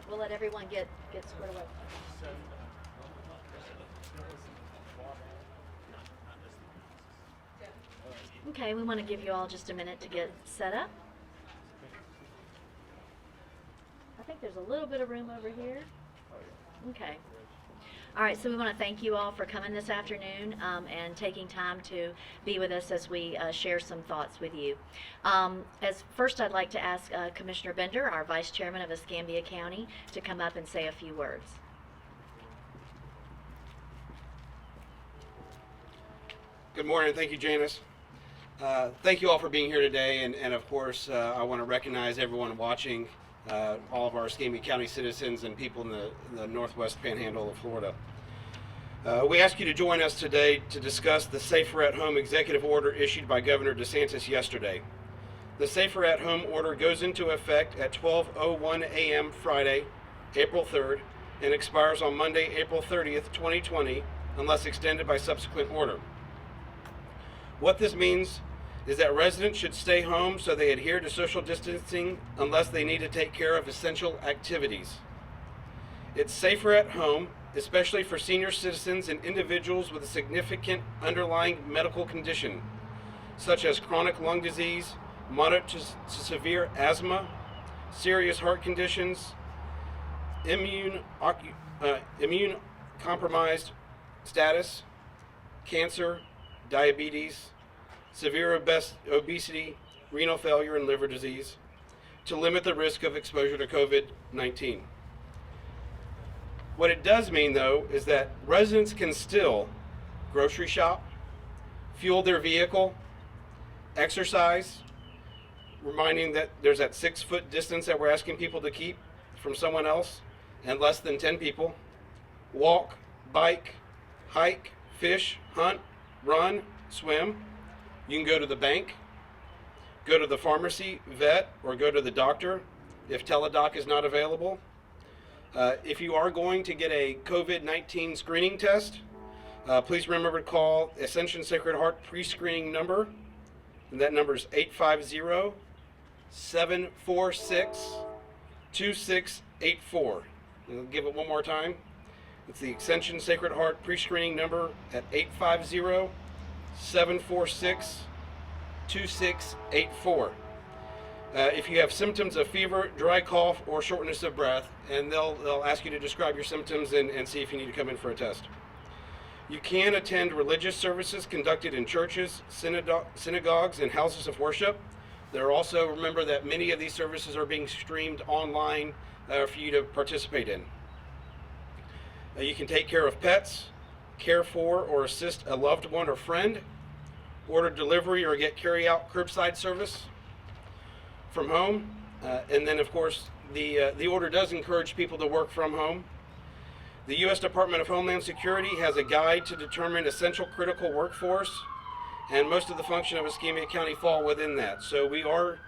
We'll let everyone get squared away. Okay, we want to give you all just a minute to get set up. I think there's a little bit of room over here. Okay. All right, so we want to thank you all for coming this afternoon and taking time to be with us as we share some thoughts with you. As first, I'd like to ask Commissioner Bender, our Vice Chairman of Escambia County, to come up and say a few words. Good morning. Thank you, Janice. Thank you all for being here today, and of course, I want to recognize everyone watching, all of our Escambia County citizens and people in the northwest panhandle of Florida. We ask you to join us today to discuss the Safer at Home executive order issued by Governor DeSantis yesterday. The Safer at Home order goes into effect at 12:01 a.m. Friday, April 3rd, and expires on Monday, April 30th, 2020, unless extended by subsequent order. What this means is that residents should stay home so they adhere to social distancing unless they need to take care of essential activities. It's safer at home, especially for senior citizens and individuals with a significant underlying medical condition, such as chronic lung disease, moderate to severe asthma, serious heart conditions, immune compromised status, cancer, diabetes, severe obesity, renal failure, and liver disease, to limit the risk of exposure to COVID-19. What it does mean, though, is that residents can still grocery shop, fuel their vehicle, exercise, reminding that there's that 6-foot distance that we're asking people to keep from someone else, and less than 10 people, walk, bike, hike, fish, hunt, run, swim. You can go to the bank, go to the pharmacy, vet, or go to the doctor if teledoc is not available. If you are going to get a COVID-19 screening test, please remember to call Ascension Sacred Heart pre-screening number, and that number is 850-746-2684. I'll give it one more time. It's the Ascension Sacred Heart pre-screening number at 850-746-2684. If you have symptoms of fever, dry cough, or shortness of breath, and they'll ask you to describe your symptoms and see if you need to come in for a test. You can attend religious services conducted in churches, synagogues, and houses of worship. There are also, remember that many of these services are being streamed online for you to participate in. You can take care of pets, care for or assist a loved one or friend, order delivery or get carry-out curbside service from home, and then of course the order does encourage people to work from home. The U.S. Department of Homeland Security has a guide to determine essential critical workforce, and most of the function of Escambia County fall within that. So we are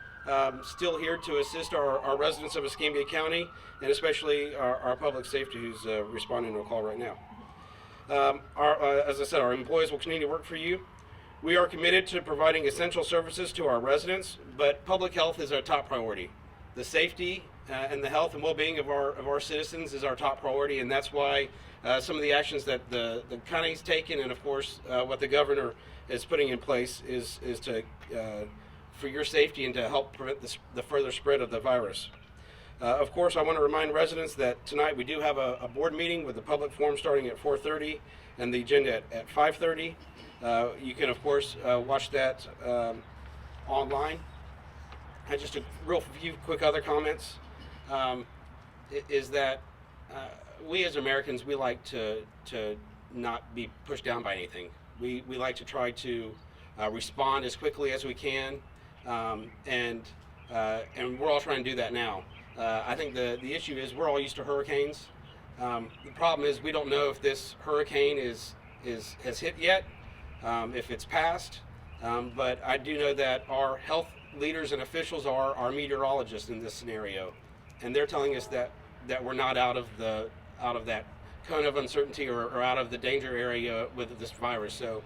still here to assist our residents of Escambia County, and especially our public safety who's responding to a call right now. As I said, our employees will continue to work for you. We are committed to providing essential services to our residents, but public health is our top priority. The safety and the health and well-being of our citizens is our top priority, and that's why some of the actions that the county's taken, and of course what the governor is putting in place is to for your safety and to help prevent the further spread of the virus. Of course, I want to remind residents that tonight we do have a board meeting with the public forum starting at 4:30 and the agenda at 5:30. You can, of course, watch that online. And just a real few quick other comments is that we as Americans, we like to not be pushed down by anything. We like to try to respond as quickly as we can, and we're all trying to do that now. I think the issue is we're all used to hurricanes. The problem is we don't know if this hurricane has hit yet, if it's passed, but I do know that our health leaders and officials are our meteorologists in this scenario, and they're telling us that we're not out of that cone of uncertainty or out of the danger area with this virus. So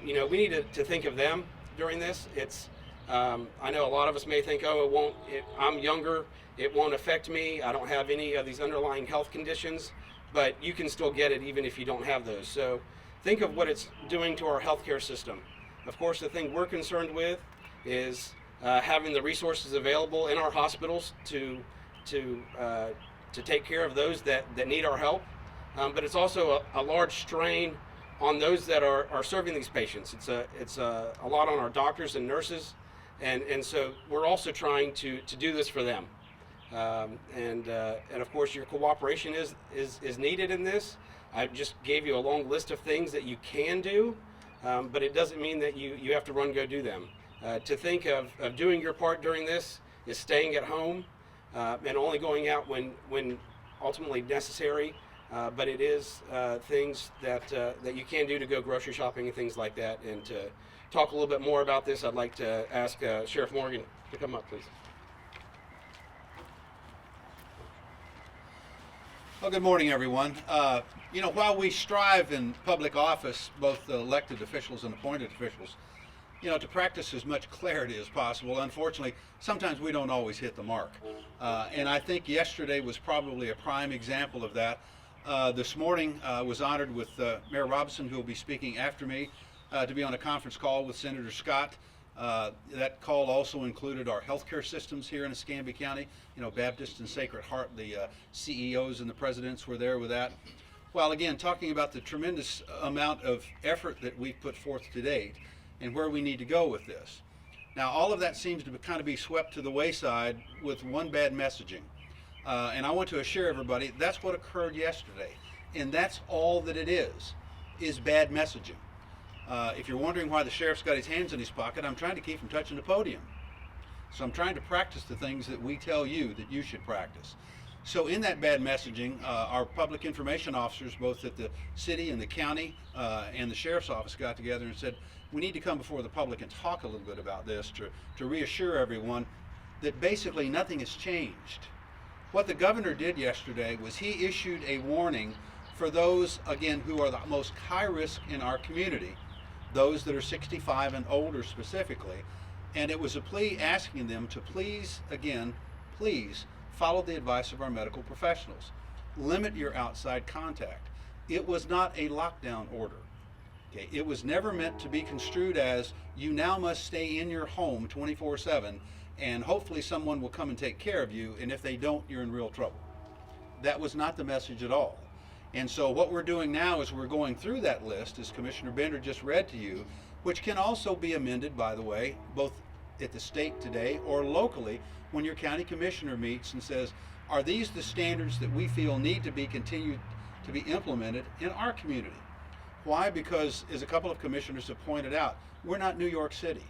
we need to think of them during this. It's I know a lot of us may think, oh, I'm younger, it won't affect me, I don't have any of these underlying health conditions, but you can still get it even if you don't have those. So think of what it's doing to our healthcare system. Of course, the thing we're concerned with is having the resources available in our hospitals to take care of those that need our help. But it's also a large strain on those that are serving these patients. It's a lot on our doctors and nurses, and so we're also trying to do this for them. And of course, your cooperation is needed in this. I just gave you a long list of things that you can do, but it doesn't mean that you have to go do them. To think of doing your part during this is staying at home and only going out when ultimately necessary. But it is things that you can do to go grocery shopping and things like that. And to talk a little bit more about this, I'd like to ask Sheriff Morgan to come up, please. Well, good morning, everyone. While we strive in public office, both elected officials and appointed officials, to practice as much clarity as possible, unfortunately, sometimes we don't always hit the mark. And I think yesterday was probably a prime example of that. This morning was honored with Mayor Robinson, who will be speaking after me, to be on a conference call with Senator Scott. That call also included our healthcare systems here in Escambia County. Baptist and Sacred Heart, the CEOs and the presidents were there with that. While again, talking about the tremendous amount of effort that we've put forth to date and where we need to go with this. Now, all of that seems to kind of be swept to the wayside with one bad messaging. And I want to assure everybody that's what occurred yesterday. And that's all that it is bad messaging. If you're wondering why the sheriff's got his hands in his pocket, I'm trying to keep from touching the podium. So I'm trying to practice the things that we tell you that you should practice. So in that bad messaging, our public information officers, both at the city and the county and the sheriff's office, got together and said, we need to come before the public and talk a little bit about this to reassure everyone that basically nothing has changed. What the governor did yesterday was he issued a warning for those, again, who are the most high risk in our community, those that are 65 and older specifically, and it was a plea asking them to please follow the advice of our medical professionals. Limit your outside contact. It was not a lockdown order. Okay? It was never meant to be construed as you now must stay in your home 24/7 and hopefully someone will come and take care of you, and if they don't, you're in real trouble. That was not the message at all. And so what we're doing now is we're going through that list, as Commissioner Bender just read to you, which can also be amended, by the way, both at the state today or locally when your county commissioner meets and says, are these the standards that we feel need to be continued to be implemented in our community? Why? Because, as a couple of commissioners have pointed out, we're not New York City.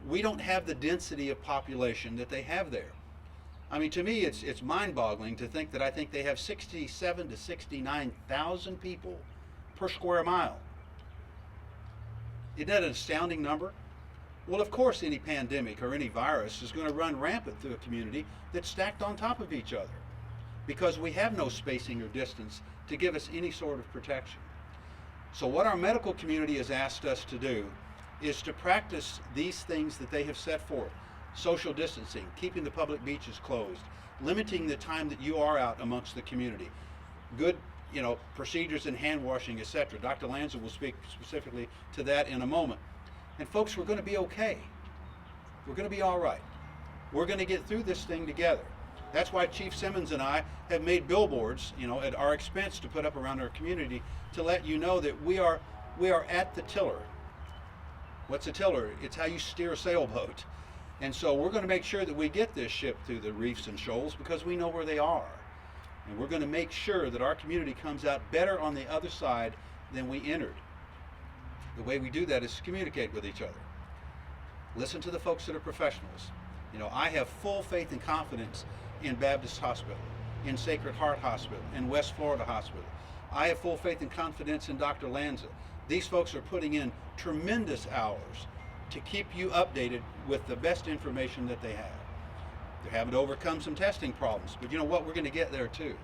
We don't have the density of population that they have there. I mean, to me, it's mind-boggling to think that I think they have 67 to 69,000 people per square mile. Isn't that an astounding number? Well, of course, any pandemic or any virus is going to run rampant through a community that's stacked on top of each other because we have no spacing or distance to give us any sort of protection. So what our medical community has asked us to do is to practice these things that they have set forth. Social distancing, keeping the public beaches closed, limiting the time that you are out amongst the community, good procedures in hand washing, etc. Dr. Lanza will speak specifically to that in a moment. And folks, we're going to be okay. We're going to be all right. We're going to get through this thing together. That's why Chief Simmons and I have made billboards, at our expense to put up around our community to let you know that we are at the tiller. What's a tiller? It's how you steer a sailboat. And so we're going to make sure that we get this ship through the reefs and shoals because we know where they are. And we're going to make sure that our community comes out better on the other side than we entered. The way we do that is to communicate with each other. Listen to the folks that are professionals. I have full faith and confidence in Baptist Hospital, in Sacred Heart Hospital, in West Florida Hospital. I have full faith and confidence in Dr. Lanza. These folks are putting in tremendous hours to keep you updated with the best information that they have. They're having to overcome some testing problems, but you know what? We're going to get there too.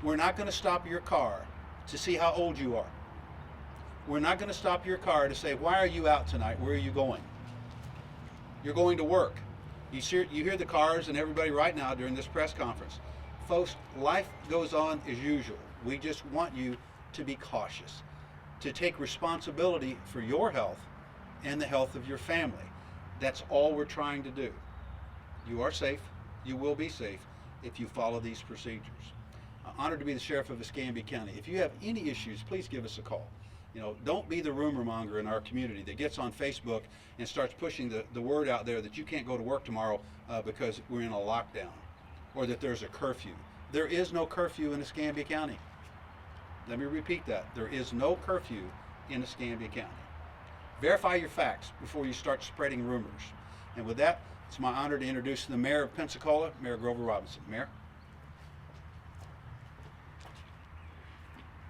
We're not going to stop your car to see how old you are. We're not going to stop your car to say, why are you out tonight? Where are you going? You're going to work. You hear the cars and everybody right now during this press conference. Folks, life goes on as usual. We just want you to be cautious, to take responsibility for your health and the health of your family. That's all we're trying to do. You are safe. You will be safe if you follow these procedures. Honored to be the sheriff of Escambia County. If you have any issues, please give us a call. Don't be the rumor monger in our community that gets on Facebook and starts pushing the word out there that you can't go to work tomorrow because we're in a lockdown or that there's a curfew. There is no curfew in Escambia County. Let me repeat that. There is no curfew in Escambia County. Verify your facts before you start spreading rumors. And with that, it's my honor to introduce the Mayor of Pensacola, Mayor Grover Robinson. Mayor.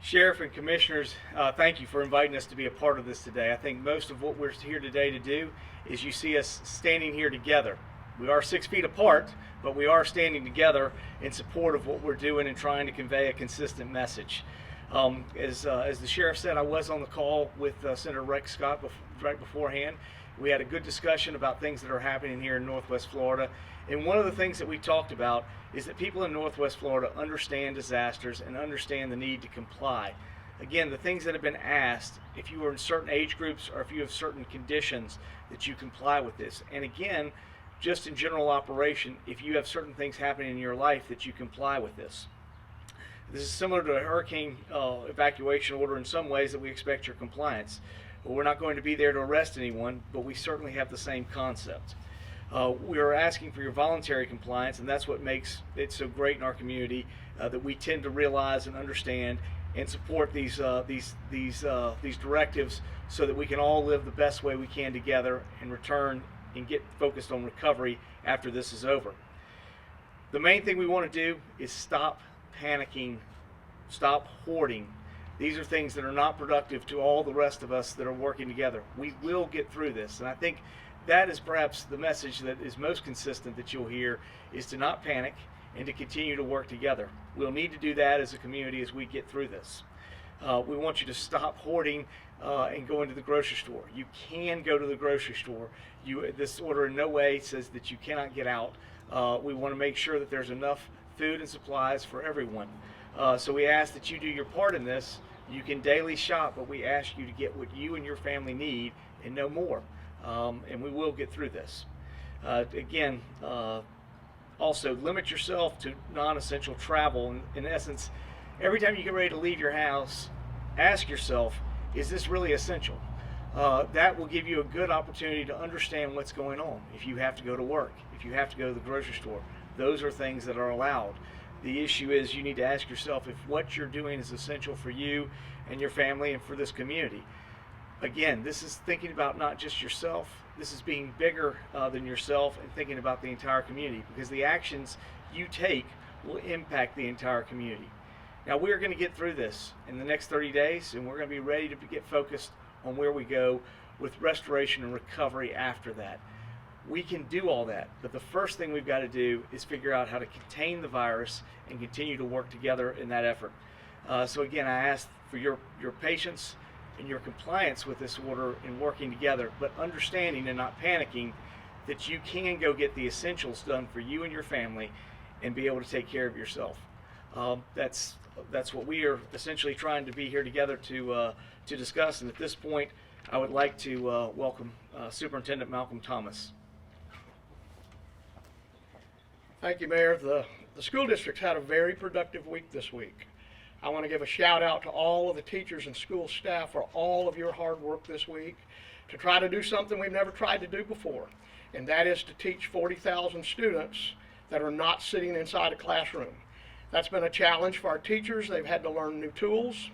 Sheriff and Commissioners, thank you for inviting us to be a part of this today. I think most of what we're here today to do is you see us standing here together. We are 6 feet apart, but we are standing together in support of what we're doing and trying to convey a consistent message. As the Sheriff said, I was on the call with Senator Rex Scott right beforehand. We had a good discussion about things that are happening here in Northwest Florida. And one of the things that we talked about is that people in Northwest Florida understand disasters and understand the need to comply. Again, the things that have been asked, if you are in certain age groups or if you have certain conditions, that you comply with this. And again, just in general operation, if you have certain things happening in your life, that you comply with this. This is similar to a hurricane evacuation order in some ways, that we expect your compliance. Well, we're not going to be there to arrest anyone, but we certainly have the same concept. We are asking for your voluntary compliance, and that's what makes it so great in our community, that we tend to realize and understand and support these directives so that we can all live the best way we can together and return and get focused on recovery after this is over. The main thing we want to do is stop panicking, stop hoarding. These are things that are not productive to all the rest of us that are working together. We will get through this, and I think that is perhaps the message that is most consistent that you'll hear, is to not panic and to continue to work together. We'll need to do that as a community as we get through this. We want you to stop hoarding and going to the grocery store. You can go to the grocery store. This order in no way says that you cannot get out. We want to make sure that there's enough food and supplies for everyone. So we ask that you do your part in this. You can daily shop, but we ask you to get what you and your family need and no more. And we will get through this. Again, also limit yourself to non-essential travel. In essence, every time you get ready to leave your house, ask yourself, is this really essential? That will give you a good opportunity to understand what's going on. If you have to go to work, if you have to go to the grocery store, those are things that are allowed. The issue is you need to ask yourself if what you're doing is essential for you and your family and for this community. Again, this is thinking about not just yourself. This is being bigger than yourself and thinking about the entire community, because the actions you take will impact the entire community. Now, we're going to get through this in the next 30 days, and we're going to be ready to get focused on where we go with restoration and recovery after that. We can do all that, but the first thing we've got to do is figure out how to contain the virus and continue to work together in that effort. So again, I ask for your patience and your compliance with this order in working together, but understanding and not panicking that you can go get the essentials done for you and your family and be able to take care of yourself. That's what we are essentially trying to be here together to discuss. And at this point, I would like to welcome Superintendent Malcolm Thomas. Thank you, Mayor. The school district's had a very productive week this week. I want to give a shout out to all of the teachers and school staff for all of your hard work this week to try to do something we've never tried to do before, and that is to teach 40,000 students that are not sitting inside a classroom. That's been a challenge for our teachers. They've had to learn new tools,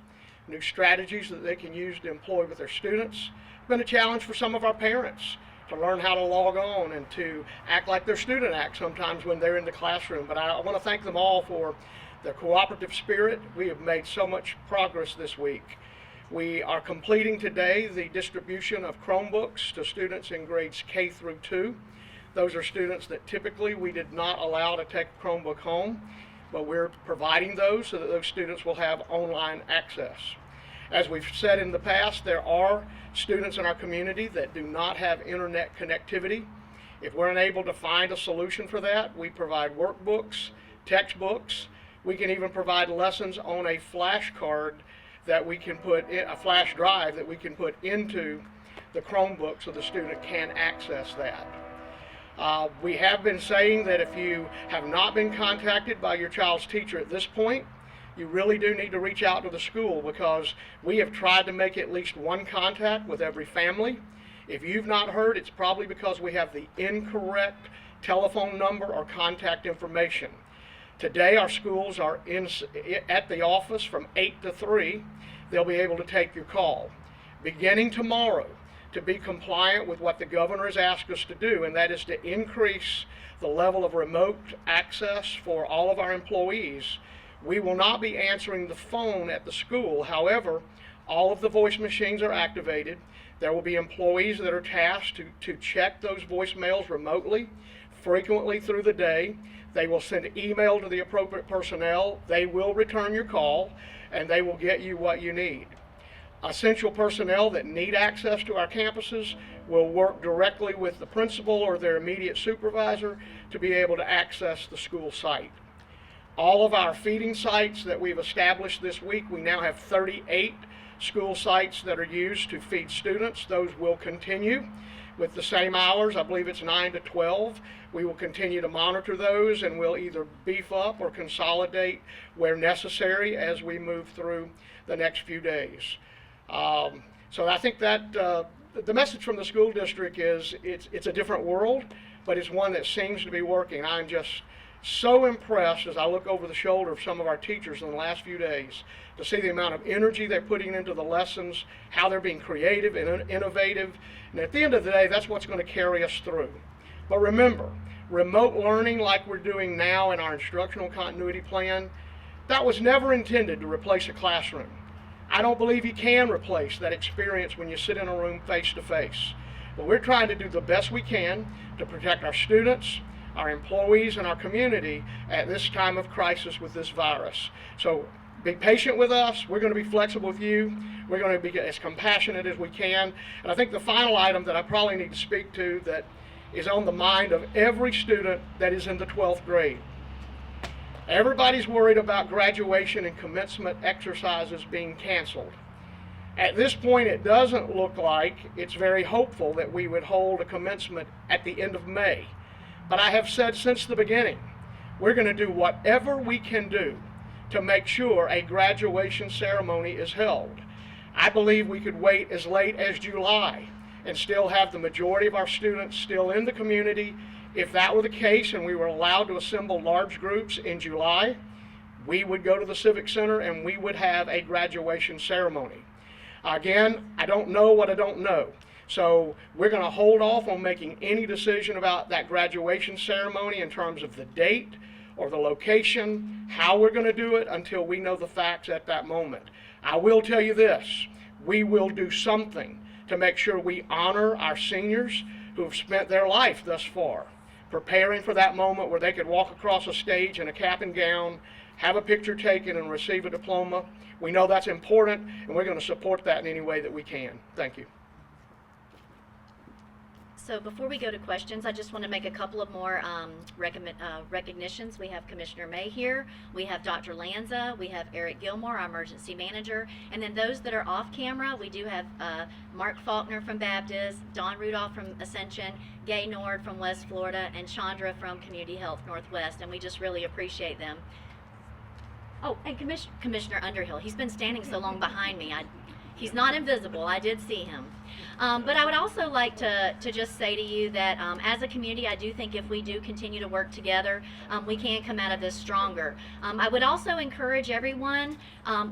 new strategies that they can use to employ with their students. It's been a challenge for some of our parents to learn how to log on and to act like their student acts sometimes when they're in the classroom. But I want to thank them all for their cooperative spirit. We have made so much progress this week. We are completing today the distribution of Chromebooks to students in grades K through 2. Those are students that typically we did not allow to take a Chromebook home, but we're providing those so that those students will have online access. As we've said in the past, there are students in our community that do not have internet connectivity, If we're unable to find a solution for that, we provide workbooks, textbooks. We can even provide lessons on a flash card that we can put in, a flash drive that we can put into the Chromebook so the student can access that. We have been saying that if you have not been contacted by your child's teacher at this point, you really do need to reach out to the school, because we have tried to make at least one contact with every family. If you've not heard, it's probably because we have the incorrect telephone number or contact information. Today our schools are at the office from 8 to 3. They'll be able to take your call. Beginning tomorrow, to be compliant with what the governor has asked us to do, and that is to increase the level of remote access for all of our employees, we will not be answering the phone at the school. However, all of the voice machines are activated. There will be employees that are tasked to check those voicemails remotely, frequently through the day. They will send email to the appropriate personnel. They will return your call, and they will get you what you need. Essential personnel that need access to our campuses will work directly with the principal or their immediate supervisor to be able to access the school site. All of our feeding sites that we've established this week, we now have 38 school sites that are used to feed students. Those will continue with the same hours. I believe it's 9 to 12. We will continue to monitor those, and we'll either beef up or consolidate where necessary as we move through the next few days. So I think that the message from the school district is it's a different world, but it's one that seems to be working. I'm just so impressed as I look over the shoulder of some of our teachers in the last few days to see the amount of energy they're putting into the lessons, how they're being creative and innovative. And at the end of the day, that's what's going to carry us through. But remember, remote learning like we're doing now in our instructional continuity plan, that was never intended to replace a classroom. I don't believe you can replace that experience when you sit in a room face to face. But we're trying to do the best we can to protect our students, our employees, and our community at this time of crisis with this virus. So be patient with us. We're going to be flexible with you. We're going to be as compassionate as we can. And I think the final item that I probably need to speak to that is on the mind of every student that is in the 12th grade. Everybody's worried about graduation and commencement exercises being canceled. At this point, it doesn't look like it's very hopeful that we would hold a commencement at the end of May. But I have said since the beginning, we're going to do whatever we can do to make sure a graduation ceremony is held. I believe we could wait as late as July and still have the majority of our students still in the community. If that were the case and we were allowed to assemble large groups in July, we would go to the Civic Center and we would have a graduation ceremony. Again, I don't know what I don't know. So we're going to hold off on making any decision about that graduation ceremony in terms of the date or the location, how we're going to do it, until we know the facts at that moment. I will tell you this, we will do something to make sure we honor our seniors who have spent their life thus far preparing for that moment where they could walk across a stage in a cap and gown, have a picture taken, and receive a diploma. We know that's important, and we're going to support that in any way that we can. Thank you. So before we go to questions, I just want to make a couple of more recognitions. We have Commissioner May here, we have Dr. Lanza, we have Eric Gilmore, our emergency manager, and then those that are off camera, we do have Mark Faulkner from Baptist, Don Rudolph from Ascension, Gay Nord from West Florida, and Chandra from Community Health Northwest, and we just really appreciate them. Oh, and Commissioner Underhill, he's been standing so long behind me. He's not invisible, I did see him. But I would also like to just say to you that as a community, I do think if we do continue to work together, we can come out of this stronger. I would also encourage everyone,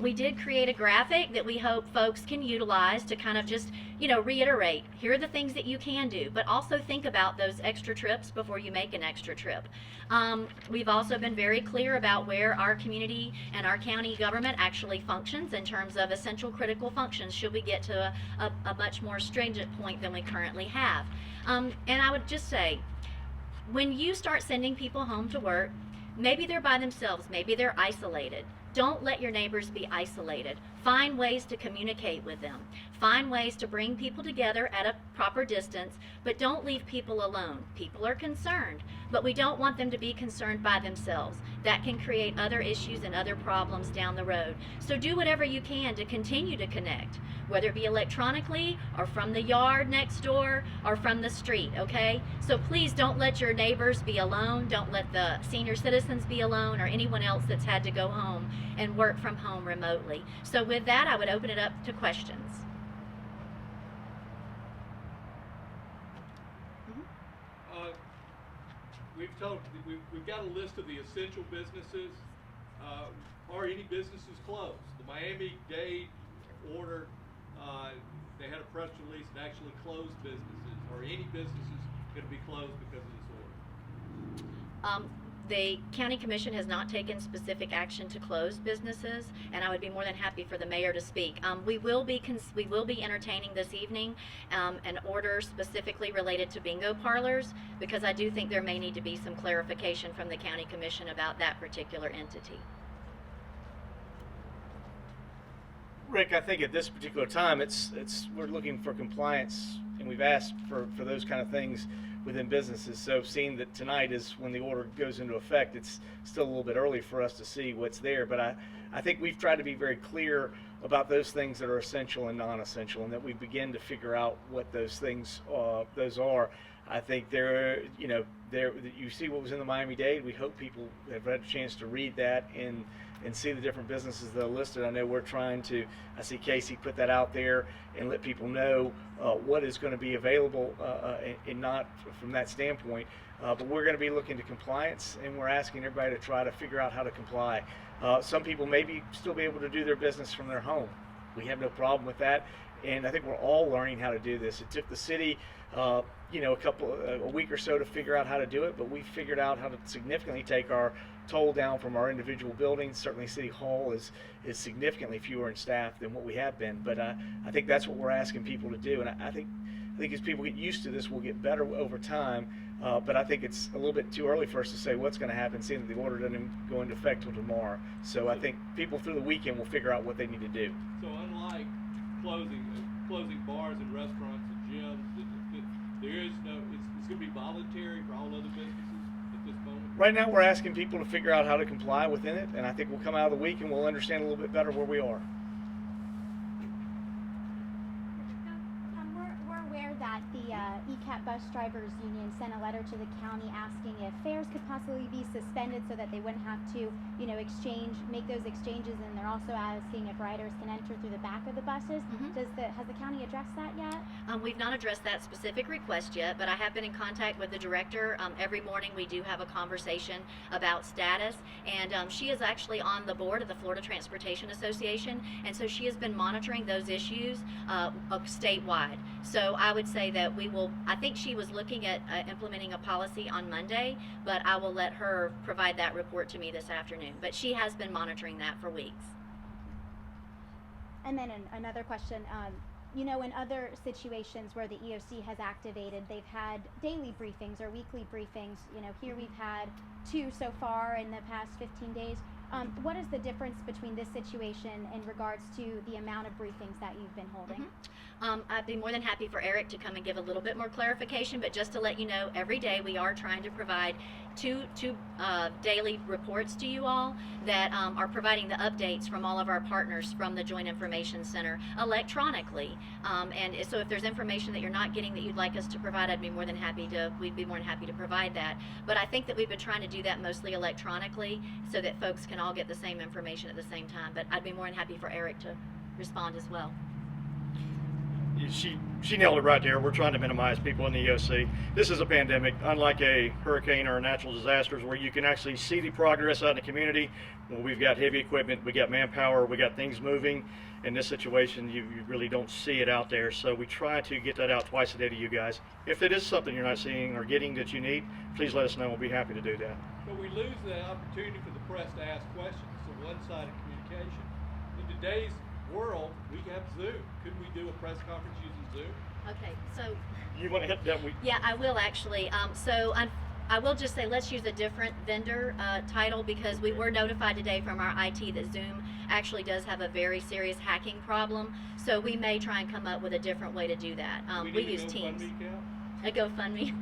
we did create a graphic that we hope folks can utilize to kind of just, reiterate, here are the things that you can do, but also think about those extra trips before you make an extra trip. We've also been very clear about where our community and our county government actually functions in terms of essential critical functions should we get to a much more stringent point than we currently have. And I would just say, when you start sending people home to work, maybe they're by themselves, maybe they're isolated. Don't let your neighbors be isolated. Find ways to communicate with them. find ways to bring people together at a proper distance, but don't leave people alone. People are concerned, but we don't want them to be concerned by themselves. That can create other issues and other problems down the road. So do whatever you can to continue to connect, whether it be electronically or from the yard next door or from the street, okay? So please don't let your neighbors be alone. Don't let the senior citizens be alone, or anyone else that's had to go home and work from home remotely. So with that, I would open it up to questions. We've got a list of the essential businesses. Are any businesses closed? The Miami-Dade order, they had a press release that actually closed businesses. Are any businesses going to be closed because of this order? The county commission has not taken specific action to close businesses, and I would be more than happy for the mayor to speak. We will be entertaining this evening an order specifically related to bingo parlors, because I do think there may need to be some clarification from the county commission about that particular entity. Rick, I think at this particular time, we're looking for compliance, and we've asked for those kind of things within businesses. So seeing that tonight is when the order goes into effect, it's still a little bit early for us to see what's there. But I think we've tried to be very clear about those things that are essential and non-essential, and that we begin to figure out what those things those are. I think you see what was in the Miami-Dade. We hope people have had a chance to read that and see the different businesses that are listed. I know we're trying to, I see Casey put that out there and let people know what is going to be available and not from that standpoint. But we're going to be looking to compliance, and we're asking everybody to try to figure out how to comply. Some people may still be able to do their business from their home. We have no problem with that, and I think we're all learning how to do this. It took the city a week or so to figure out how to do it, but we figured out how to significantly take our toll down from our individual buildings. Certainly City Hall is significantly fewer in staff than what we have been, but I think that's what we're asking people to do, and I think as people get used to this, we'll get better over time, but I think it's a little bit too early for us to say what's going to happen, seeing that the order doesn't go into effect until tomorrow. So I think people through the weekend will figure out what they need to do. So unlike closing bars and restaurants and gyms, there is no, it's going to be voluntary for all other businesses at this moment? Right now, we're asking people to figure out how to comply within it, and I think we'll come out of the week and we'll understand a little bit better where we are. We're aware that the ECAT Bus Drivers Union sent a letter to the county asking if fares could possibly be suspended so that they wouldn't have to, make those exchanges, and they're also asking if riders can enter through the back of the buses. Has the county addressed that yet? We've not addressed that specific request yet, but I have been in contact with the director. Every morning we do have a conversation about status, and she is actually on the board of the Florida Transportation Association, and so she has been monitoring those issues statewide. So I would say that I think she was looking at implementing a policy on Monday, but I will let her provide that report to me this afternoon. But she has been monitoring that for weeks. And then another question, in other situations where the EOC has activated, they've had daily briefings or weekly briefings. Here we've had 2 so far in the past 15 days. What is the difference between this situation in regards to the amount of briefings that you've been holding? I'd be more than happy for Eric to come and give a little bit more clarification, but just to let you know, every day we are trying to provide two daily reports to you all that are providing the updates from all of our partners from the Joint Information Center electronically. And so if there's information that you're not getting that you'd like us to provide, we'd be more than happy to provide that. But I think that we've been trying to do that mostly electronically so that folks can all get the same information at the same time. But I'd be more than happy for Eric to respond as well. She nailed it right there. We're trying to minimize people in the EOC. This is a pandemic, unlike a hurricane or a natural disasters where you can actually see the progress out in the community. Well, we've got heavy equipment, we got manpower, we got things moving. In this situation, you really don't see it out there. So we try to get that out twice a day to you guys. If it is something you're not seeing or getting that you need, please let us know. We'll be happy to do that. But we lose the opportunity for the press to ask questions. It's a one-sided communication. In today's world, we have Zoom. Couldn't we do a press conference using Zoom? Okay, so You want to hit that? yeah, I will actually. So I will just say, let's use a different vendor title, because we were notified today from our IT that Zoom actually does have a very serious hacking problem. So we may try and come up with a different way to do that. We use Teams. A GoFundMe.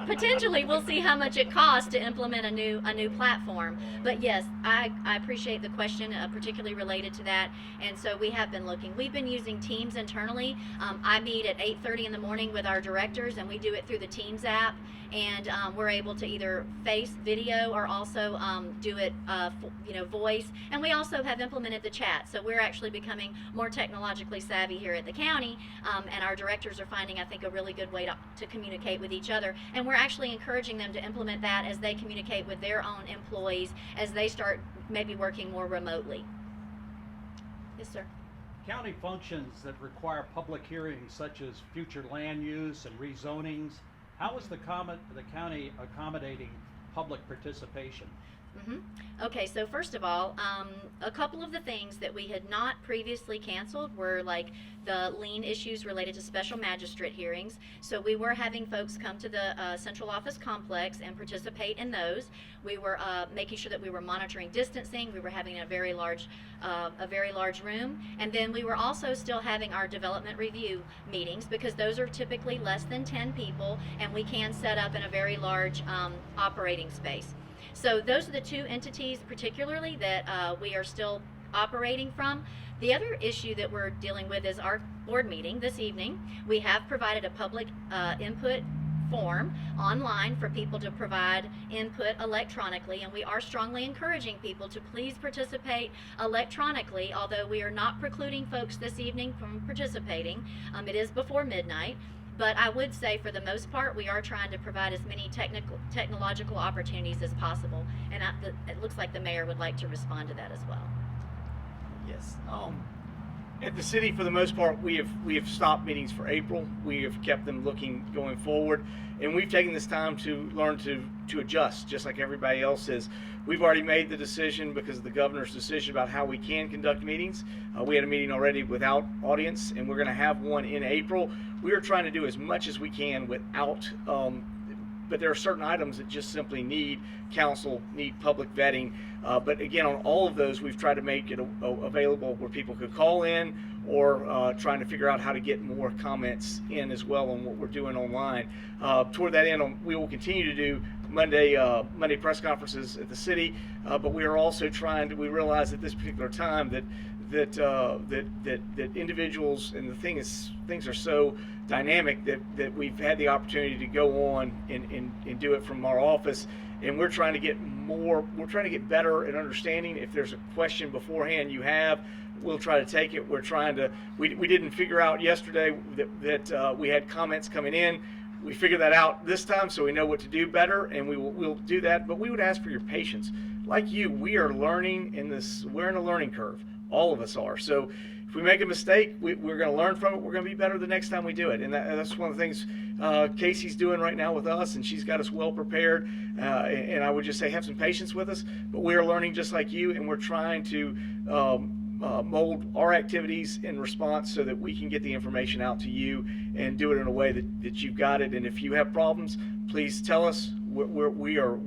Potentially, we'll see how much it costs to implement a new platform. But yes, I appreciate the question, particularly related to that. And so we have been looking. We've been using Teams internally. I meet at 8:30 in the morning with our directors, and we do it through the Teams app. And we're able to either face video or also do it, voice. And we also have implemented the chat. So we're actually becoming more technologically savvy here at the county. And our directors are finding, I think, a really good way to communicate with each other. And we're actually encouraging them to implement that as they communicate with their own employees as they start maybe working more remotely. Yes, sir. County functions that require public hearings, such as future land use and rezonings, how is the county accommodating public participation? Okay, so first of all, a couple of the things that we had not previously canceled were like the lien issues related to special magistrate hearings. So we were having folks come to the central office complex and participate in those. We were making sure that we were monitoring distancing. We were having a very large room, and then we were also still having our development review meetings, because those are typically less than 10 people, and we can set up in a very large operating space. So those are the two entities particularly that we are still operating from. The other issue that we're dealing with is our board meeting this evening. We have provided a public input form online for people to provide input electronically, and we are strongly encouraging people to please participate electronically, although we are not precluding folks this evening from participating. It is before midnight. But I would say, for the most part, we are trying to provide as many technological opportunities as possible. And it looks like the mayor would like to respond to that as well. Yes. At the city, for the most part, we have stopped meetings for April. We have kept them going forward, and we've taken this time to learn to adjust, just like everybody else is. We've already made the decision, because of the governor's decision, about how we can conduct meetings. We had a meeting already without audience, and we're going to have one in April. We are trying to do as much as we can without, but there are certain items that just simply need council, need public vetting. But again, on all of those, we've tried to make it available where people could call in, or trying to figure out how to get more comments in as well on what we're doing online. Toward that end, we will continue to do Monday press conferences at the city, but we are also we realize at this particular time that individuals, and things are so dynamic that we've had the opportunity to go on and do it from our office, and we're trying to get better at understanding. If there's a question beforehand we'll try to take it. We didn't figure out yesterday that we had comments coming in. We figured that out this time, so we know what to do better, and we'll do that. But we would ask for your patience. Like you, we are learning we're in a learning curve. All of us are. So if we make a mistake, we're going to learn from it. We're going to be better the next time we do it. And that's one of the things Casey's doing right now with us, and she's got us well prepared. And I would just say, have some patience with us. But we are learning just like you, and we're trying to mold our activities in response so that we can get the information out to you and do it in a way that you've got it. And if you have problems, please tell us. We are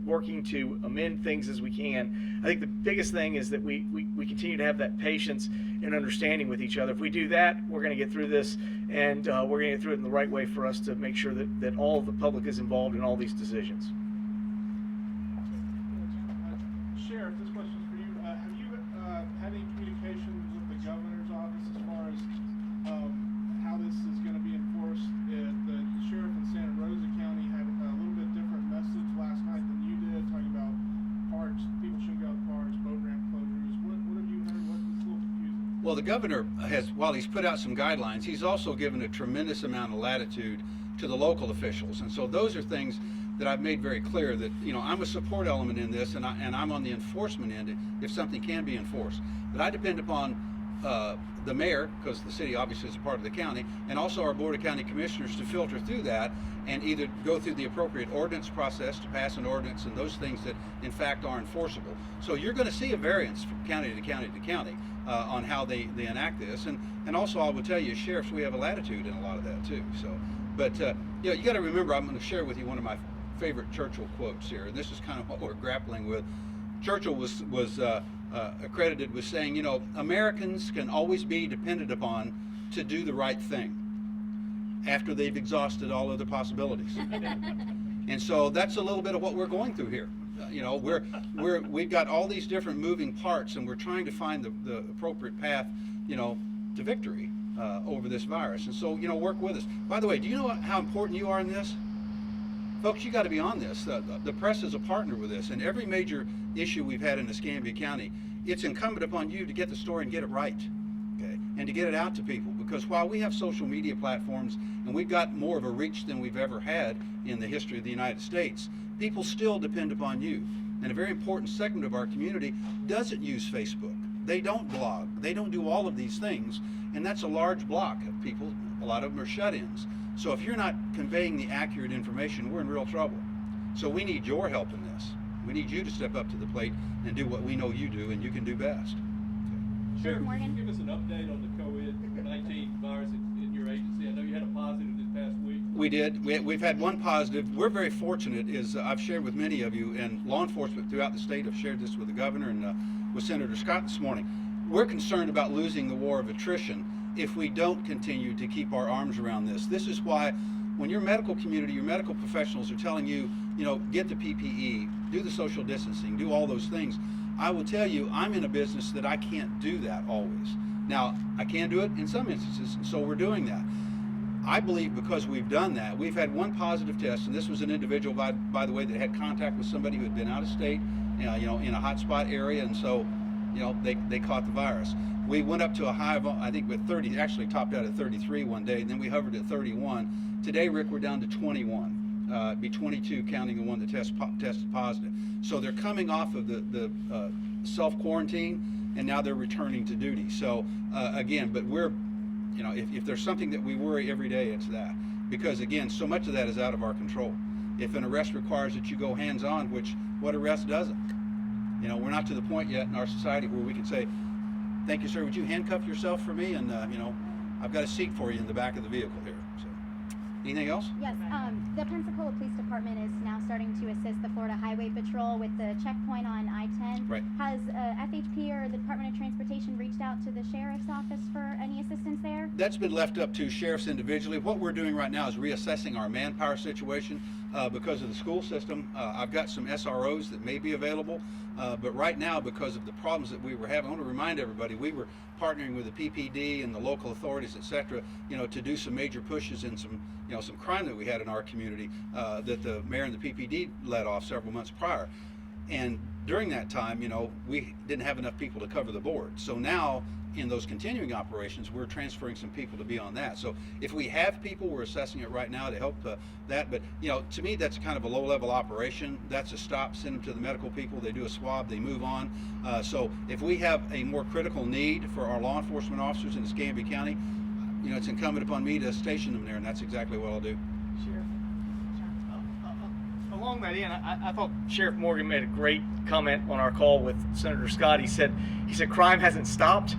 working to amend things as we can. I think the biggest thing is that we continue to have that patience and understanding with each other. If we do that, we're going to get through this, and we're going to get through it in the right way for us to make sure that all of the public is involved in all these decisions. Sheriff, this question is for you. Have you had any communication with the governor's office as far as how this is going to be enforced? The sheriff in Santa Rosa County had a little bit different message last night than you did, talking about parks, people shouldn't go out to parks, boat ramp closures. What have you heard? What's a little confusing? Well, the governor has, while he's put out some guidelines, he's also given a tremendous amount of latitude to the local officials. And so those are things that I've made very clear that, I'm a support element in this, and I'm on the enforcement end if something can be enforced. But I depend upon the mayor, because the city obviously is a part of the county, and also our board of county commissioners to filter through that and either go through the appropriate ordinance process to pass an ordinance and those things that in fact are enforceable. So you're going to see a variance from county to county to county on how they enact this. And also I would tell you, as sheriffs, we have a latitude in a lot of that too. So, but you got to remember, I'm going to share with you one of my favorite Churchill quotes here, and this is kind of what we're grappling with. Churchill was accredited with saying, you know, Americans can always be depended upon to do the right thing after they've exhausted all other possibilities. And so that's a little bit of what we're going through here. You know, we've got all these different moving parts, and we're trying to find the appropriate path, you know, to victory over this virus. And so, you know, work with us. By the way, do you know how important you are in this? Folks, you got to be on this. The press is a partner with this, and every major issue we've had in Escambia County, it's incumbent upon you to get the story and get it right, okay, and to get it out to people. Because while we have social media platforms and we've got more of a reach than we've ever had in the history of the United States, people still depend upon you. And a very important segment of our community doesn't use Facebook. They don't blog. They don't do all of these things, and that's a large block of people. A lot of them are shut-ins. So if you're not conveying the accurate information, we're in real trouble. So we need your help in this. We need you to step up to the plate and do what we know you do and you can do best. Sheriff, Morgan. can you give us an update on the COVID-19 virus in your agency? I know you had a positive this past week. We did. We've had one positive. We're very fortunate, as I've shared with many of you, and law enforcement throughout the state have shared this with the governor and with Senator Scott this morning. We're concerned about losing the war of attrition if we don't continue to keep our arms around this. This is why when your medical community, your medical professionals are telling you, you know, get the PPE, do the social distancing, do all those things, I will tell you, I'm in a business that I can't do that always. Now, I can do it in some instances, and so we're doing that. I believe because we've done that, we've had one positive test, and this was an individual, by the way, that had contact with somebody who had been out of state, you know, in a hotspot area, and so, you know, they caught the virus. We went up to a high of, I think, with 30, actually topped out at 33 one day, and then we hovered at 31. Today, Rick, we're down to 21. It'd be 22 counting the one that tested positive. So they're coming off of the self-quarantine, and now they're returning to duty. So again, but we're, you know, if there's something that we worry every day, it's that. Because again, so much of that is out of our control. If an arrest requires that you go hands-on, which what arrest doesn't? You know, we're not to the point yet in our society where we can say, thank you, sir, would you handcuff yourself for me? And, you know, I've got a seat for you in the back of the vehicle here. So, anything else? Yes, the Pensacola Police Department is now starting to assist the Florida Highway Patrol with the checkpoint on I-10. Right. Has FHP or the Department of Transportation reached out to the Sheriff's Office for any assistance there? That's been left up to sheriffs individually. What we're doing right now is reassessing our manpower situation because of the school system. I've got some SROs that may be available, but right now, because of the problems that we were having, I want to remind everybody, we were partnering with the PPD and the local authorities, et cetera, you know, to do some major pushes in some, you know, some crime that we had in our community that the mayor and the PPD led off several months prior. And during that time, you know, we didn't have enough people to cover the board. So now, in those continuing operations, we're transferring some people to be on that. So if we have people, we're assessing it right now to help that. But, you know, to me, that's kind of a low-level operation. That's a stop, send them to the medical people, they do a swab, they move on. So if we have a more critical need for our law enforcement officers in Escambia County, you know, it's incumbent upon me to station them there, and that's exactly what I'll do. Sheriff, along that end, I thought Sheriff Morgan made a great comment on our call with Senator Scott. He said crime hasn't stopped.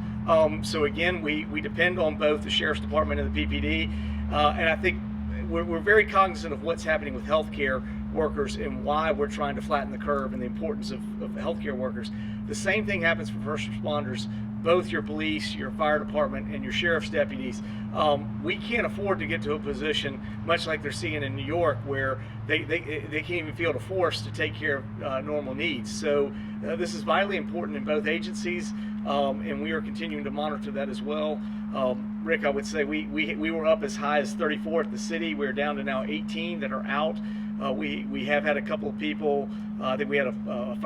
So again, we depend on both the Sheriff's Department and the PPD, and I think we're very cognizant of what's happening with healthcare workers and why we're trying to flatten the curve and the importance of healthcare workers. The same thing happens for first responders, both your police, your fire department, and your sheriff's deputies. We can't afford to get to a position, much like they're seeing in New York, where they can't even field a force to take care of normal needs. So this is vitally important in both agencies, and we are continuing to monitor that as well. Rick, I would say we were up as high as 34 at the city. We're down to now 18 that are out. We have had a couple of people. I think we had a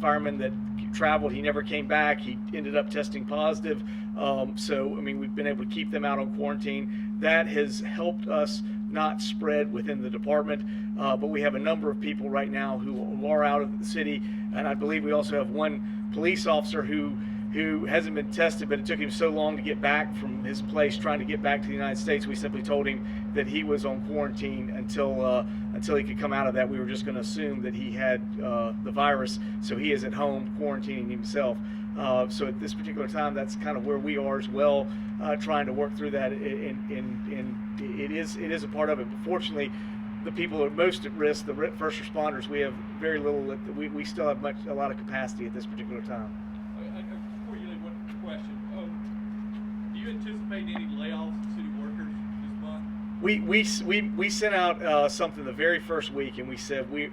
fireman that traveled. He never came back. He ended up testing positive. So I mean, we've been able to keep them out on quarantine. That has helped us not spread within the department. But we have a number of people right now who are out of the city, and I believe we also have one police officer who hasn't been tested, but it took him so long to get back from his place trying to get back to the United States. We simply told him that he was on quarantine until he could come out of that. We were just going to assume that he had the virus, so he is at home quarantining himself. So at this particular time, that's kind of where we are as well, trying to work through that, and it is a part of it. But fortunately, the people who are most at risk, the first responders, we have very little. We still have a lot of capacity at this particular time. Before you leave, one question. Do you anticipate any layoffs of city workers this month? We sent out something the very first week, and we said we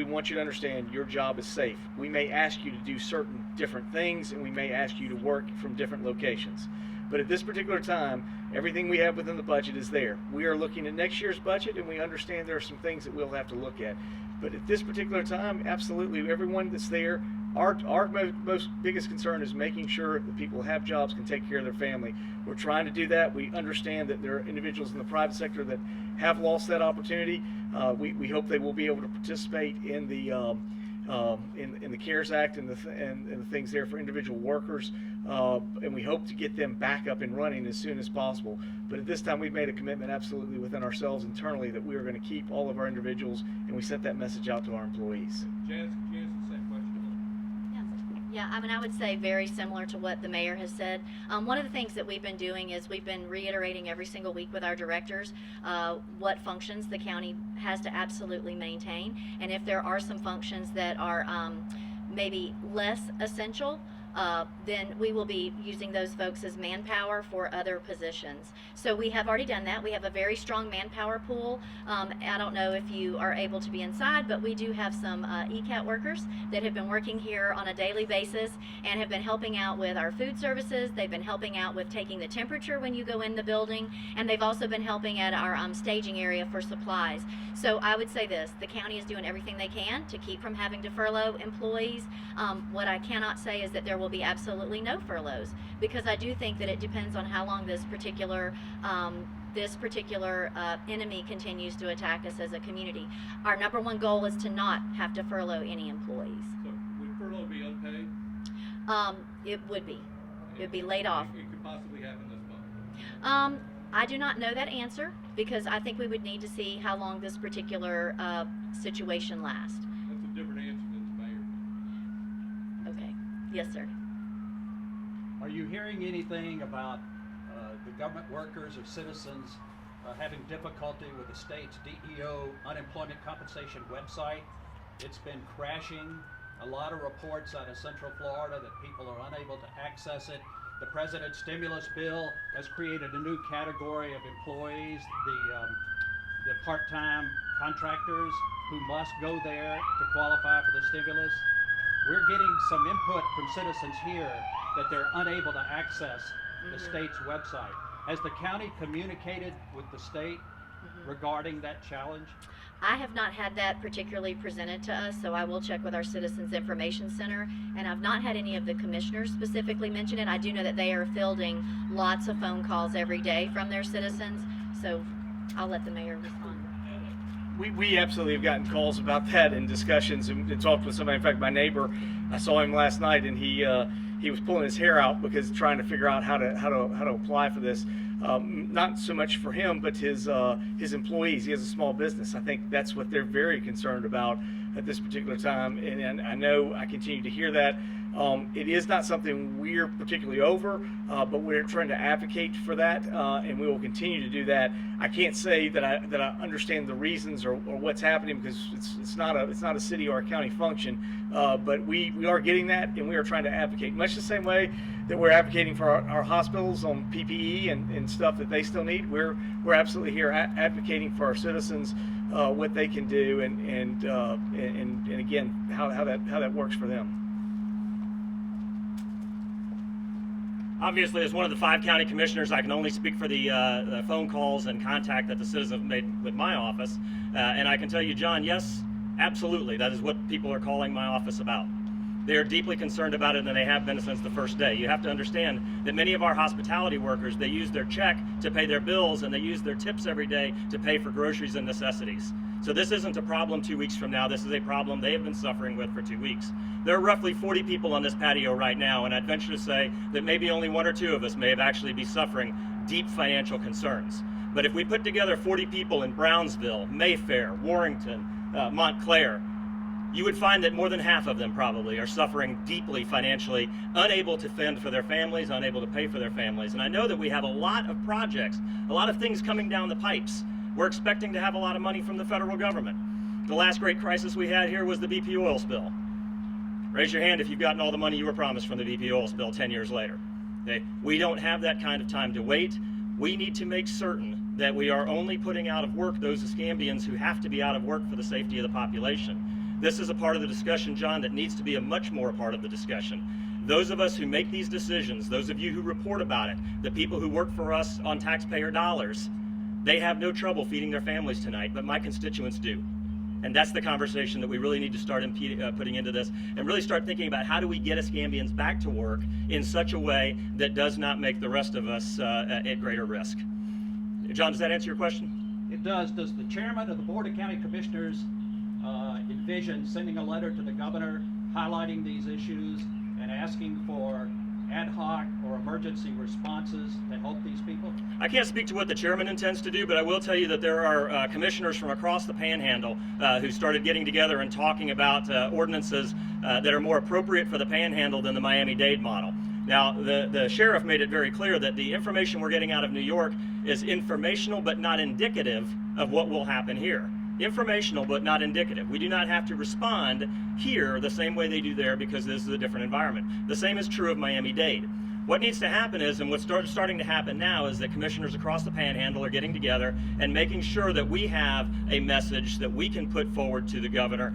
want you to understand your job is safe. We may ask you to do certain different things, and we may ask you to work from different locations. But at this particular time, everything we have within the budget is there. We are looking at next year's budget, and we understand there are some things that we'll have to look at. But at this particular time, absolutely, everyone that's there, our most biggest concern is making sure that people have jobs, can take care of their family. We're trying to do that. We understand that there are individuals in the private sector that have lost that opportunity. We hope they will be able to participate in the CARES Act and the things there for individual workers, and we hope to get them back up and running as soon as possible. But at this time, we've made a commitment absolutely within ourselves internally that we are going to keep all of our individuals, and we sent that message out to our employees. Janice, the same question. Yeah, I mean, I would say very similar to what the mayor has said. One of the things that we've been doing is we've been reiterating every single week with our directors what functions the county has to absolutely maintain. And if there are some functions that are maybe less essential, then we will be using those folks as manpower for other positions. So we have already done that. We have a very strong manpower pool. I don't know if you are able to be inside, but we do have some ECAT workers that have been working here on a daily basis and have been helping out with our food services. They've been helping out with taking the temperature when you go in the building, and they've also been helping at our staging area for supplies. So I would say this, the county is doing everything they can to keep from having to furlough employees. What I cannot say is that there will be absolutely no furloughs, because I do think that it depends on how long this particular enemy continues to attack us as a community. Our number one goal is to not have to furlough any employees. So would furlough be unpaid? It would be. It would be laid off. It could possibly happen this month. I do not know that answer, because I think we would need to see how long this particular situation lasts. That's a different answer than the mayor. Okay. Yes, sir. Are you hearing anything about the government workers or citizens having difficulty with the state's DEO unemployment compensation website? It's been crashing. A lot of reports out of Central Florida that people are unable to access it. The president's stimulus bill has created a new category of employees, the part-time contractors who must go there to qualify for the stimulus. We're getting some input from citizens here that they're unable to access the state's website. Has the county communicated with the state regarding that challenge? I have not had that particularly presented to us, so I will check with our Citizens Information Center, and I've not had any of the commissioners specifically mention it. I do know that they are fielding lots of phone calls every day from their citizens, so I'll let the mayor respond. We absolutely have gotten calls about that and discussions and talked with somebody. In fact, my neighbor, I saw him last night, and he was pulling his hair out because trying to figure out how to apply for this. Not so much for him, but his employees. He has a small business. I think that's what they're very concerned about at this particular time, and I know I continue to hear that. It is not something we're particularly over, but we're trying to advocate for that, and we will continue to do that. I can't say that I understand the reasons or what's happening, because it's not a city or a county function, but we are getting that, and we are trying to advocate much the same way that we're advocating for our hospitals on PPE and stuff that they still need. We're absolutely here advocating for our citizens, what they can do, and again how that works for them. Obviously, as one of the 5 county commissioners, I can only speak for the phone calls and contact that the citizens have made with my office. And I can tell you, John, yes, absolutely, that is what people are calling my office about. They are deeply concerned about it, and they have been since the first day. You have to understand that many of our hospitality workers, they use their check to pay their bills, and they use their tips every day to pay for groceries and necessities. So this isn't a problem 2 weeks from now. This is a problem they have been suffering with for 2 weeks. There are roughly 40 people on this patio right now, and I'd venture to say that maybe only 1 or 2 of us may have actually be suffering deep financial concerns. But if we put together 40 people in Brownsville, Mayfair, Warrington, Montclair, you would find that more than half of them probably are suffering deeply financially, unable to fend for their families, unable to pay for their families. And I know that we have a lot of projects, a lot of things coming down the pipes. we're expecting to have a lot of money from the federal government. The last great crisis we had here was the BP oil spill. Raise your hand if you've gotten all the money you were promised from the BP oil spill 10 years later. Okay? We don't have that kind of time to wait. We need to make certain that we are only putting out of work those Escambians who have to be out of work for the safety of the population. This is a part of the discussion, John, that needs to be a much more part of the discussion. Those of us who make these decisions, those of you who report about it, the people who work for us on taxpayer dollars, they have no trouble feeding their families tonight, but my constituents do. And that's the conversation that we really need to start putting into this, and really start thinking about how do we get Escambians back to work in such a way that does not make the rest of us at greater risk. John, does that answer your question? It does. Does the chairman of the Board of County Commissioners envision sending a letter to the governor highlighting these issues and asking for ad hoc or emergency responses to help these people? I can't speak to what the chairman intends to do, but I will tell you that there are commissioners from across the Panhandle who started getting together and talking about ordinances that are more appropriate for the Panhandle than the Miami-Dade model. Now, the sheriff made it very clear that the information we're getting out of New York is informational but not indicative of what will happen here. Informational but not indicative. We do not have to respond here the same way they do there because this is a different environment. The same is true of Miami-Dade. What needs to happen is, and what's starting to happen now, is that commissioners across the Panhandle are getting together and making sure that we have a message that we can put forward to the governor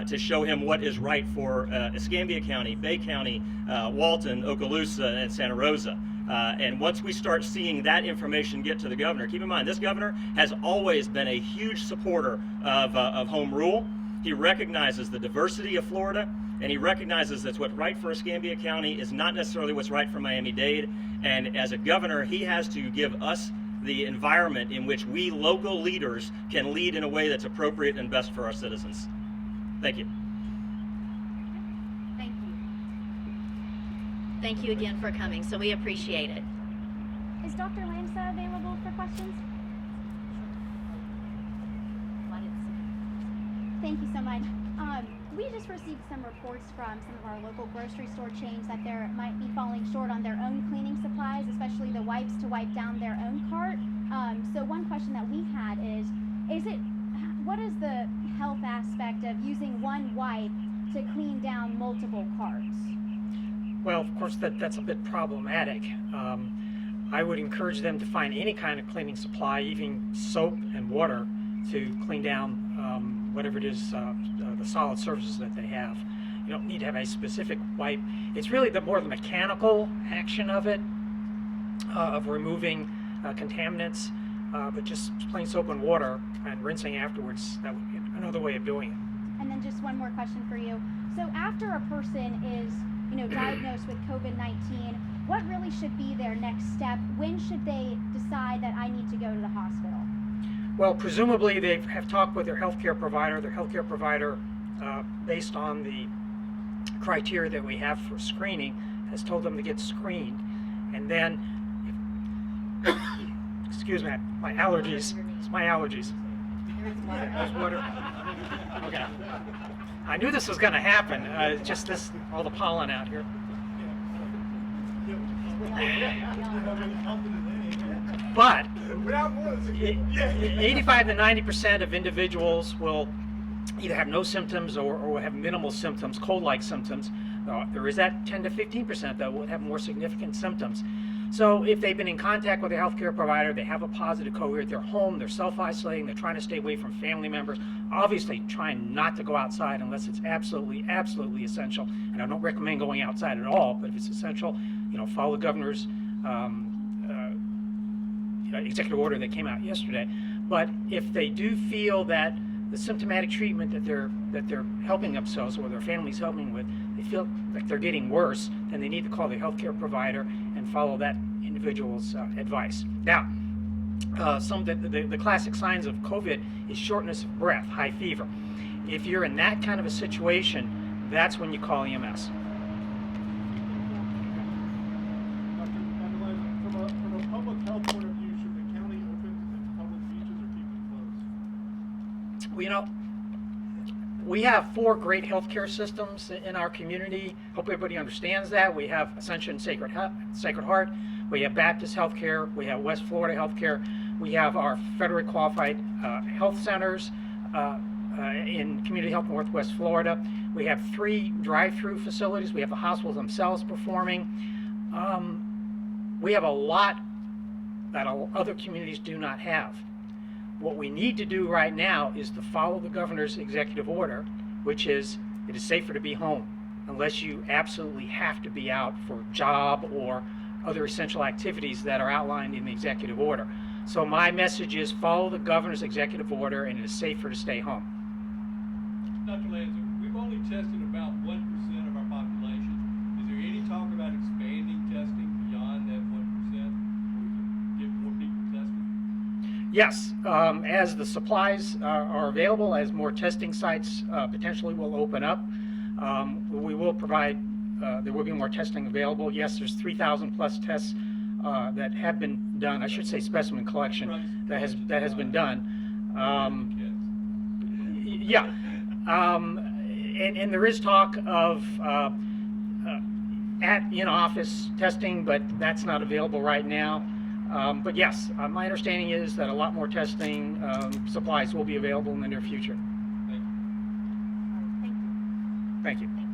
to show him what is right for Escambia County, Bay County, Walton, Okaloosa, and Santa Rosa. And once we start seeing that information get to the governor, keep in mind, this governor has always been a huge supporter of home rule. He recognizes the diversity of Florida, and he recognizes that what's right for Escambia County is not necessarily what's right for Miami-Dade. And as a governor, he has to give us the environment in which we local leaders can lead in a way that's appropriate and best for our citizens. Thank you. Thank you. Thank you again for coming, so we appreciate it. Is Dr. Lamsa available for questions? Thank you so much. We just received some reports from some of our local grocery store chains that they might be falling short on their own cleaning supplies, especially the wipes to wipe down their own cart. So one question that we had is what is the health aspect of using one wipe to clean down multiple carts? Well, of course, that's a bit problematic. I would encourage them to find any kind of cleaning supply, even soap and water, to clean down whatever it is, the solid surfaces that they have. You don't need to have a specific wipe. It's really more the mechanical action of it, of removing contaminants, but just plain soap and water and rinsing afterwards, that would be another way of doing it. And then just one more question for you. So after a person is, diagnosed with COVID-19, what really should be their next step? When should they decide that I need to go to the hospital? Well, presumably they have talked with their healthcare provider. Their healthcare provider, based on the criteria that we have for screening, has told them to get screened. And then, excuse me, my allergies. It's my allergies. There's water. Okay. I knew this was going to happen. Just all the pollen out here. But 85 to 90% of individuals will either have no symptoms or have minimal symptoms, cold-like symptoms. There is that 10 to 15% that will have more significant symptoms. So if they've been in contact with a healthcare provider, they have a positive COVID, they're home, they're self-isolating, they're trying to stay away from family members, obviously trying not to go outside unless it's absolutely, absolutely essential. And I don't recommend going outside at all, but if it's essential, follow the governor's executive order that came out yesterday. But if they do feel that the symptomatic treatment that they're helping themselves or their family's helping with, they feel like they're getting worse, then they need to call the healthcare provider and follow that individual's advice. Now, some of the classic signs of COVID is shortness of breath, high fever. If you're in that kind of a situation, that's when you call EMS. From a public health point of view, should the county open public beaches or keep them closed? Well, we have 4 great healthcare systems in our community. Hope everybody understands that. We have Ascension Sacred Heart. We have Baptist Healthcare, we have West Florida Healthcare, we have our federally qualified health centers in Community Health Northwest Florida. We have 3 drive-through facilities. We have the hospitals themselves performing. We have a lot that other communities do not have. What we need to do right now is to follow the governor's executive order, which is it is safer to be home unless you absolutely have to be out for job or other essential activities that are outlined in the executive order. So my message is follow the governor's executive order, and it is safer to stay home. Dr. Lanza, we've only tested about 1% of our population. Is there any talk about expanding testing beyond that 1% where we can get more people tested? Yes, as the supplies are available, as more testing sites potentially will open up, we will provide, there will be more testing available. Yes, there's 3,000 plus tests that have been done. I should say specimen collection that has been done. Yeah, and there is talk of in-office testing, but that's not available right now. But yes, my understanding is that a lot more testing supplies will be available in the near future. Thank you. Thank you. Thank you.